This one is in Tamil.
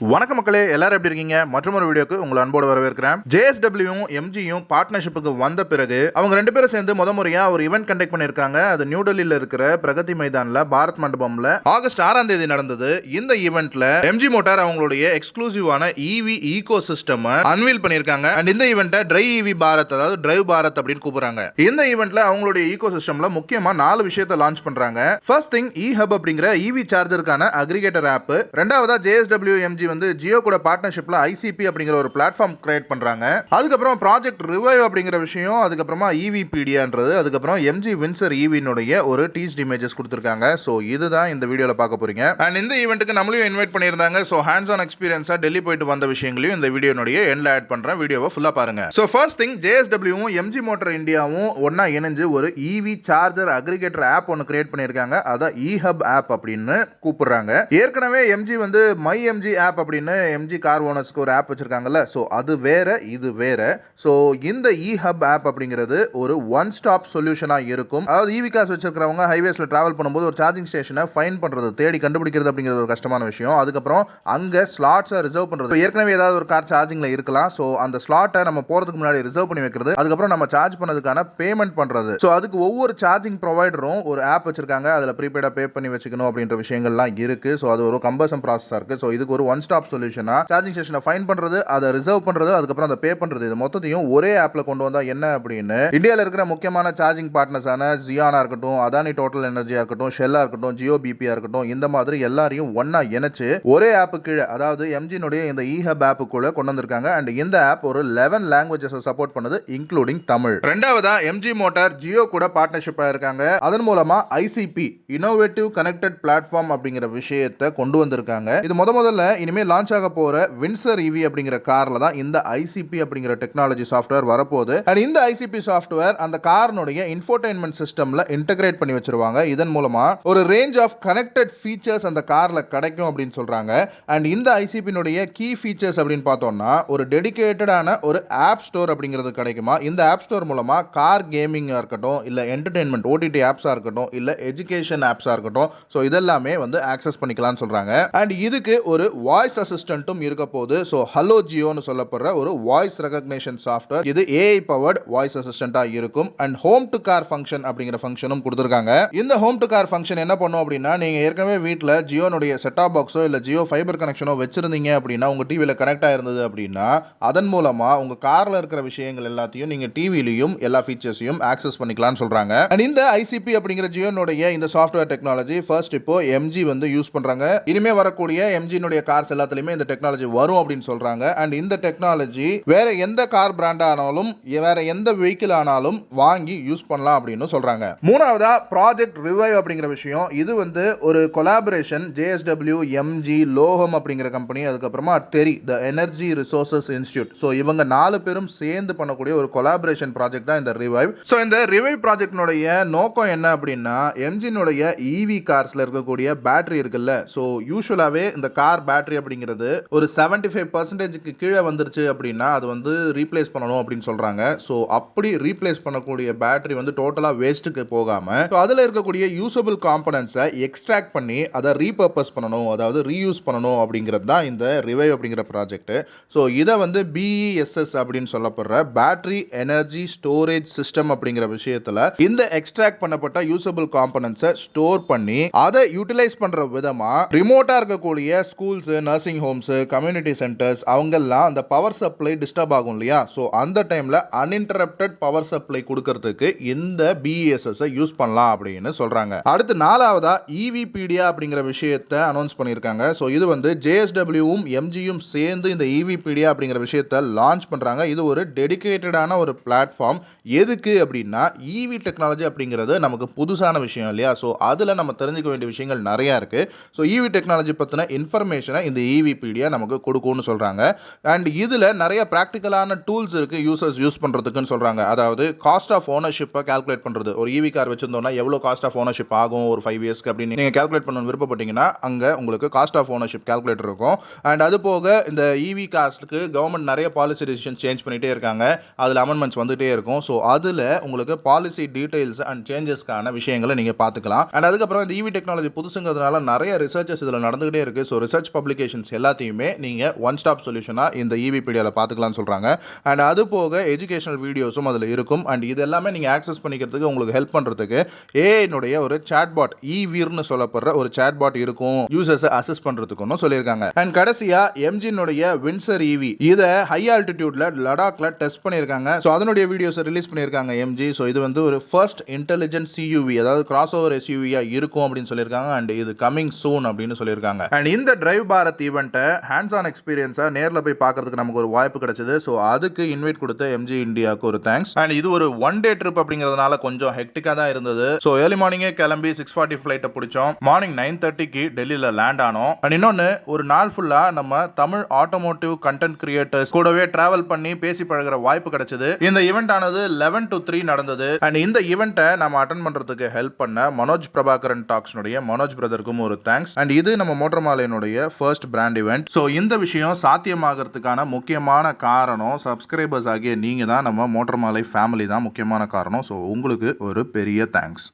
வணக்க மக்களே, எல்லாரும் எப்படி இருக்கீங்க? மற்றொரு வீடியோக்கு உங்களை அன்போடு வரவேற்கிறேன். ஜேஎஸ்டபிள்யூயும் எம்ஜியும் பார்ட்னர்ஷிப்புக்கு வந்த பிறகு அவங்க ரெண்டு பேரும் சேர்ந்து முறையா ஒரு ஈவென்ட் கண்டக்ட் பண்ணிருக்காங்க. அது நியூ டெல்லியில இருக்கிற பிரகதி மைதான்ல பாரத் மண்டபம்ல ஆகஸ்ட் 6ஆம் தேதி நடந்தது. இந்த ஈவென்ட்ல எம்ஜி மோட்டார் அவங்களுடைய எக்ஸ்க்ளூசிவான ஈவி ஈகோ சிஸ்டம் அன்வீல் பண்ணிருக்காங்க. அண்ட் இந்த ஈவென்ட்டை ட்ரை ஈவி பாரத், அதாவது டிரைவ் பாரத் அப்படின்னு கூப்பிடுறாங்க. இந்த ஈவென்ட்ல அவங்களுடைய ஈகோ சிஸ்டம்ல முக்கியமா 4 விஷயத்தை லான்ச் பண்றாங்க. ஃபர்ஸ்ட் திங், இ ஹப் அப்படிங்கிற ஈவி சார்ஜருக்கான அக்ரிகேட்டர் ஆப். ரெண்டாவதா ஜேஎஸ்டபிள்யூ எம்ஜி வந்து ஜியோ கூட பார்ட்னர்ஷிப்ல ஐசிபி அப்படிங்கிற ஒரு பிளாட்ஃபார்ம் கிரியேட் பண்றாங்க. அதுக்கப்புறம் ப்ராஜெக்ட் ரிவைவ் அப்படிங்கிற விஷயம், அதுக்கப்புறமா இவிபீடியான்றது, அதுக்கப்புறம் எம்ஜி வின்சர் ஈவினுடைய ஒரு டீஸ்ட் இமேஜஸ் கொடுத்திருக்காங்க. சோ இதுதான் இந்த வீடியோல பார்க்க போறீங்க. அண்ட் இந்த ஈவென்ட்க்கு நம்மளையும் இன்வைட் பண்ணியிருந்தாங்க. சோ ஹேண்ட்ஸ் ஆன் எக்ஸ்பீரியன்ஸா டெல்லி போயிட்டு வந்த விஷயங்களையும் இந்த வீடியோனுடைய எண்ட்ல ஆட் பண்றேன். வீடியோவை ஃபுல்லா பாருங்க. சோ ஃபர்ஸ்ட் திங், ஜேஎஸ்டபிள்யூவும் எம்ஜி மோட்டார் இந்தியாவும் ஒன்னா இணைஞ்சு ஒரு இவி சார்ஜர் அக்ரிகேட்டர் ஆப் ஒன்னு கிரியேட் பண்ணியிருக்காங்க. அத இ ஹப் ஆப் அப்படின்னு கூப்பிடுறாங்க. ஏற்கனவே எம்ஜி வந்து மை எம்ஜி ஆப் அப்படின்னு எம்ஜி கார் ஓனர்ஸ்க்கு ஒரு ஆப் வச்சிருக்காங்கல்ல, சோ அது வேற, இது வேற. சோ இந்த இ ஹப் ஆப் அப்படிங்கிறது ஒரு ஒன் ஸ்டாப் சொல்யூஷனா இருக்கும். அதாவது ஈவி கார்ஸ் வச்சிருக்கிறவங்க ஹைவேஸ்ல டிராவல் பண்ணும்போது ஒரு சார்ஜிங் ஸ்டேஷனை ஃபைன் பண்றது, தேடி கண்டுபிடிக்கிறது அப்படிங்கிறது ஒரு கஷ்டமான விஷயம். அதுக்கப்புறம் அங்க ஸ்லாட்ஸை ரிசர்வ் பண்றது. ஏற்கனவே ஏதாவது ஒரு கார் சார்ஜிங்ல இருக்கலாம், சோ அந்த ஸ்லாட்டை நம்ம போறதுக்கு முன்னாடி ரிசர்வ் பண்ணி வைக்கிறது, அதுக்கப்புறம் நம்ம சார்ஜ் பண்ணதுக்கான பேமெண்ட் பண்றது. சோ அதுக்கு ஒவ்வொரு சார்ஜிங் ப்ரொவைடரும் ஒரு ஆப் வச்சிருக்காங்க. அதுல ப்ரீபெய்டா பே பண்ணி வச்சுக்கணும் அப்படின்ற விஷயங்கள்லாம் இருக்கு. சோ அது ஒரு கம்பல்சன் ப்ராசஸா இருக்கு. சோ இதுக்கு ஒரு ஒன் ஸ்டாப் சொல்யூஷனா சார்ஜிங் ஸ்டேஷனை ஃபைன் பண்றது, அதை ரிசர்வ் பண்றது, அதுக்கப்புறம் அதை பே பண்றது, இது மொத்தத்தையும் ஒரே ஆப்ல கொண்டு வந்தா என்ன அப்படின்னு இந்தியாவில் இருக்கிற முக்கியமான சார்ஜிங் பார்ட்னர்ஸான ஜியானா இருக்கட்டும், அதானி டோட்டல் எனர்ஜியா இருக்கட்டும், ஷெல்லா இருக்கட்டும், ஜியோ பிபியா இருக்கட்டும், இந்த மாதிரி எல்லாரையும் ஒன்னா இணைச்சு ஒரே ஆப் கீழே, அதாவது எம்ஜினுடைய இந்த இ ஹப் ஆப்புக்குள்ள கொண்டு வந்திருக்காங்க. அண்ட் இந்த ஆப் ஒரு 11 லாங்குவேஜஸ் சப்போர்ட் பண்ணுது, இன்க்ளூடிங் தமிழ். ரெண்டாவதா, எம்ஜி மோட்டார் ஜியோ கூட பார்ட்னர்ஷிப் ஆயிருக்காங்க. அதன் மூலமா ஐசிபி, இன்னோவேட்டிவ் கனெக்டட் பிளாட்ஃபார்ம் அப்படிங்கிற விஷயத்தை கொண்டு வந்திருக்காங்க. இது முதல்ல இனிமே லான்ச் ஆக போற வின்சர் ஈவி அப்படிங்கிற கார்ல தான் இந்த ஐசிபி அப்படிங்கிற டெக்னாலஜி சாஃப்ட்வேர் வரப்போகுது. அண்ட் இந்த ஐசிபி சாஃப்ட்வேர் அந்த கார்னுடைய இன்ஃபோடெயின்மென்ட் சிஸ்டம்ல இன்டகிரேட் பண்ணி வச்சிருவாங்க. இதன் மூலமா ஒரு ரேஞ்ச் ஆஃப் கனெக்டட் ஃபீச்சர்ஸ் அந்த கார்ல கிடைக்கும் அப்படின்னு சொல்றாங்க. அண்ட் இந்த ஐசிபினுடைய கீ ஃபீச்சர்ஸ் அப்படின்னு பார்த்தோம்னா, ஒரு டெடிகேட்டடான ஒரு ஆப் ஸ்டோர் அப்படிங்கிறது கிடைக்குமா. இந்த ஆப் ஸ்டோர் மூலமா கார் கேமிங்கா இருக்கட்டும், இல்ல என்டர்டெயின்மெண்ட் ஓடிடி ஆப்ஸா இருக்கட்டும், இல்ல எஜுகேஷன் ஆப்ஸா இருக்கட்டும், ஸோ இதெல்லாமே வந்து ஆக்சஸ் பண்ணிக்கலாம்னு சொல்றாங்க. அண்ட் இதுக்கு ஒரு வாய்ஸ் அசிஸ்டன்ட்டும் இருக்க போகுது. ஸோ ஹலோ ஜியோன்னு சொல்லப்படுற ஒரு வாய்ஸ் ரெகக்னிஷன் சாஃப்ட்வேர், இது ஏஐ பவர்ட் வாய்ஸ் அசிஸ்டண்டா இருக்கும். And home to car function அப்படிங்கிற ஃபங்க்ஷனும் கொடுத்துருக்காங்க. இந்த ஹோம் டு கார் ஃபங்க்ஷன் என்ன பண்ணும் அப்படின்னா, நீங்க ஏற்கனவே வீட்டில் ஜியோனுடைய செட்டாப் பாக்ஸோ இல்ல ஜியோ ஃபைபர் கனெக்ஷனோ வச்சிருந்தீங்க அப்படின்னா, உங்க டிவியில கனெக்ட் ஆயிருந்தது அப்படின்னா, அதன் மூலமா உங்க கார்ல இருக்கிற விஷயங்கள் எல்லாத்தையும் நீங்க டிவிலையும் எல்லா ஃபீச்சர்ஸையும் ஆக்சஸ் பண்ணிக்கலாம்னு சொல்றாங்க. அண்ட் இந்த ஐசிபி அப்படிங்கிற ஜியோனுடைய இந்த சாஃப்ட்வேர் டெக்னாலஜி ஃபர்ஸ்ட் இப்போ எம்ஜி வந்து யூஸ் பண்றாங்க. இனிமே வரக்கூடிய எம்ஜினுடைய கார்ஸ் எல்லாத்துலயுமே இந்த டெக்னாலஜி வரும் அப்படின்னு சொல்றாங்க. அண்ட் இந்த டெக்னாலஜி வேற எந்த கார் பிராண்ட் ஆனாலும், வேற எந்த வெஹிக்கிள் ஆனாலும் வாங்கி யூஸ் பண்ணலாம் அப்படின்னு சொல்றாங்க. மூணாவதா, ப்ராஜெக்ட் ரிவைவ் அப்படிங்கிற விஷயம். இது வந்து ஒரு கொலாபரேஷன், ஜேஎஸ்டபிள்யூ, எம்ஜி, லோகம் அப்படிங்கிற கம்பெனி, அதுக்கப்புறமா Terry, the energy resources institute, so இவங்க 4 பேரும் சேர்ந்து பண்ணக்கூடிய ஒரு கொலாபரேஷன் ப்ராஜெக்ட் தான் இந்த ரிவைவ். ஸோ இந்த ரிவைவ் ப்ராஜெக்ட்னுடைய நோக்கம் என்ன அப்படின்னா, எம்ஜினுடைய இவி கார்ஸ்ல இருக்கக்கூடிய பேட்டரி இருக்குல்ல, ஸோ யூஸ்வலாவே இந்த கார் பேட்டரி அப்படிங்கிறது ஒரு 75% கீழே வந்துருச்சு அப்படின்னா அது வந்து ரீப்ளேஸ் பண்ணணும் அப்படின்னு சொல்றாங்க. ஸோ அப்படி ரீப்ளேஸ் பண்ணக்கூடிய பேட்டரி வந்து டோட்டலா வேஸ்ட்டுக்கு போகாம அதில் இருக்கக்கூடிய யூசபிள் காம்பனன்ட்ஸை எக்ஸ்ட்ராக்ட் பண்ணி அதை ரீபர்பஸ் பண்ணணும், அதாவது ரீயூஸ் பண்ணணும் அப்படிங்கிறது தான் இந்த ரிவைவ் அப்படிங்கிற ப்ராஜெக்ட். ஸோ இதை வந்து பிஇஎஸ்எஸ் அப்படின்னு சொல்லப்படுற பேட்டரி எனர்ஜி ஸ்டோரேஜ் சிஸ்டம் அப்படிங்கிற விஷயத்துல இந்த எக்ஸ்ட்ராக்ட் பண்ணப்பட்ட யூசபிள் காம்பனன்ட்ஸை ஸ்டோர் பண்ணி அதை யூட்டிலைஸ் பண்ற விதமா ரிமோட்டா இருக்கக்கூடிய schools, nursing Holmes, community centres அவங்கெல்லாம் அந்த பவர் சப்ளை டிஸ்டர்ப் ஆகும் இல்லையா, ஸோ அந்த டைம்ல அன்இன்டரப்டட் பவர் சப்ளை கொடுக்கறதுக்கு இந்த பிஎஸ்எஸ் யூஸ் பண்ணலாம் அப்படின்னு சொல்றாங்க. அடுத்து நாலாவதா, இவிபீடியா அப்படிங்கிற விஷயத்தை அனௌன்ஸ் பண்ணியிருக்காங்க. ஸோ இது வந்து ஜேஎஸ்டபிள்யூவும் எம்ஜியும் சேர்ந்து இந்த இவிபீடியா அப்படிங்கிற விஷயத்தை லான்ச் பண்றாங்க. இது ஒரு டெடிகேட்டடான ஒரு பிளாட்ஃபார்ம். எதுக்கு அப்படின்னா, இவி டெக்னாலஜி அப்படிங்கிறது நமக்கு புதுசான விஷயம் இல்லையா, ஸோ அதுல நம்ம தெரிஞ்சுக்க வேண்டிய விஷயங்கள் நிறைய இருக்கு. ஸோ இவி டெக்னாலஜி பத்தின இன்ஃபர்மேஷனை இந்த இவிபீடியா நமக்கு கொடுக்கும்னு சொல்றாங்க. அண்ட் இதுல நிறைய பிராக்டிகலான டூல்ஸ் இருக்கு யூசர்ஸ் யூஸ் பண்றதுக்குன்னு சொல்றாங்க. அதாவது காஸ்ட் ஆஃப் ஓனர்ஷிப்பை கால்குலேட் பண்றது, ஒரு இவி கார் வச்சிருந்தோம்னா எவ்வளவு காஸ்ட் ஆஃப் ஓனர்ஷிப் ஆகும் ஒரு 5 இயர்ஸ்க்கு அப்படின்னு நீங்க கால்குலேட் பண்ணணும்னு விருப்பப்பட்டீங்கன்னா அங்க உங்களுக்கு காஸ்ட் ஆஃப் ஓனர்ஷிப் கால்குலேட்டர் இருக்கும். அண்ட் அது போக இந்த இவி கார்ஸ்க்கு கவர்மெண்ட் நிறைய பாலிசி டிசிஷன் சேஞ்ச் பண்ணிட்டே இருக்காங்க, அதுல அமெண்ட்மெண்ட்ஸ் வந்துட்டே இருக்கும். ஸோ அதுல உங்களுக்கு பாலிசி டீடைல்ஸ் அண்ட் சேஞ்சஸ்க்கான விஷயங்களை நீங்க பார்த்துக்கலாம். அண்ட் அதுக்கப்புறம் இந்த இவி டெக்னாலஜி புதுசுங்கிறதுனால நிறைய ரிசர்ச்சஸ் இதுல நடந்துகிட்டே இருக்கு. ஸோ ரிசர்ச் பப்ளிகேஷன் அப்ளிகேஷன்ஸ் எல்லாத்தையுமே நீங்கள் ஒன் ஸ்டாப் சொல்யூஷனாக இந்த ஈவிபீடியாவில் பார்த்துக்கலாம்னு சொல்கிறாங்க. அண்ட் அது போக எஜுகேஷனல் வீடியோஸும் அதில் இருக்கும். அண்ட் இது எல்லாமே நீங்கள் ஆக்சஸ் பண்ணிக்கிறதுக்கு உங்களுக்கு ஹெல்ப் பண்ணுறதுக்கு ஏஐனுடைய ஒரு சாட்பாட் ஈவீர்னு சொல்லப்படுற ஒரு சாட்பாட் இருக்கும் யூசர்ஸை அசஸ் பண்ணுறதுக்குன்னு சொல்லியிருக்காங்க. அண்ட் கடைசியாக எம்ஜினுடைய வின்சர் ஈவி இதை ஹை ஆல்டிடியூட்ல லடாக்ல டெஸ்ட் பண்ணியிருக்காங்க. ஸோ அதனுடைய வீடியோஸை ரிலீஸ் பண்ணியிருக்காங்க எம்ஜி. ஸோ இது வந்து ஒரு ஃபர்ஸ்ட் இன்டெலிஜென்ட் சியூவி, அதாவது கிராஸ் ஓவர் எஸ்யூவியா இருக்கும் அப்படின்னு சொல்லியிருக்காங்க. அண்ட் இது கமிங் சூன் அப்படின்னு சொல்லியிருக்காங்க. அண்ட் இந்த டிரைவ் பாரத் ஈவெண்ட்டை ஹேண்ட்ஸ் ஆன் எக்ஸ்பீரியன்ஸா நேரில் போய் பார்க்கறதுக்கு நமக்கு ஒரு வாய்ப்பு கிடைச்சது. ஸோ அதுக்கு இன்வைட் கொடுத்த எம்ஜி இந்தியாவுக்கு ஒரு தேங்க்ஸ். அண்ட் இது ஒரு ஒன் டே ட்ரிப் அப்படிங்கிறதுனால கொஞ்சம் ஹெக்டிக்காக தான் இருந்தது. ஸோ ஏர்லி மார்னிங்கே கிளம்பி 6:40 ஃபிளைட்டை பிடிச்சோம். மார்னிங் 9:30க்கு டெல்லியில் லேண்ட் ஆனோம். அண்ட் இன்னொன்று ஒரு நாள் ஃபுல்லாக நம்ம தமிழ் ஆட்டோமோட்டிவ் கண்டென்ட் கிரியேட்டர்ஸ் கூடவே டிராவல் பண்ணி பேசி பழகிற வாய்ப்பு கிடைச்சது. இந்த ஈவெண்ட் ஆனது 11 to 3 நடந்தது. அண்ட் இந்த ஈவெண்ட்டை நம்ம அட்டெண்ட் பண்றதுக்கு ஹெல்ப் பண்ண மனோஜ் பிரபாகரன் டாக்ஸ்னுடைய மனோஜ் பிரதருக்கும் ஒரு தேங்க்ஸ். அண்ட் இது நம்ம மோட்டார் மாலையினுடைய ஃபர்ஸ்ட் பிராண்ட் ஈவெண்ட். ஸோ இந்த விஷயம் சாத்தியமாகிறதுக்கான முக்கியமான காரணம் சப்ஸ்கிரைபர்ஸ் ஆகிய நீங்க தான். நம்ம மோட்டார் மாலை ஃபேமிலி தான் முக்கியமான காரணம். ஸோ உங்களுக்கு ஒரு பெரிய தேங்க்ஸ்.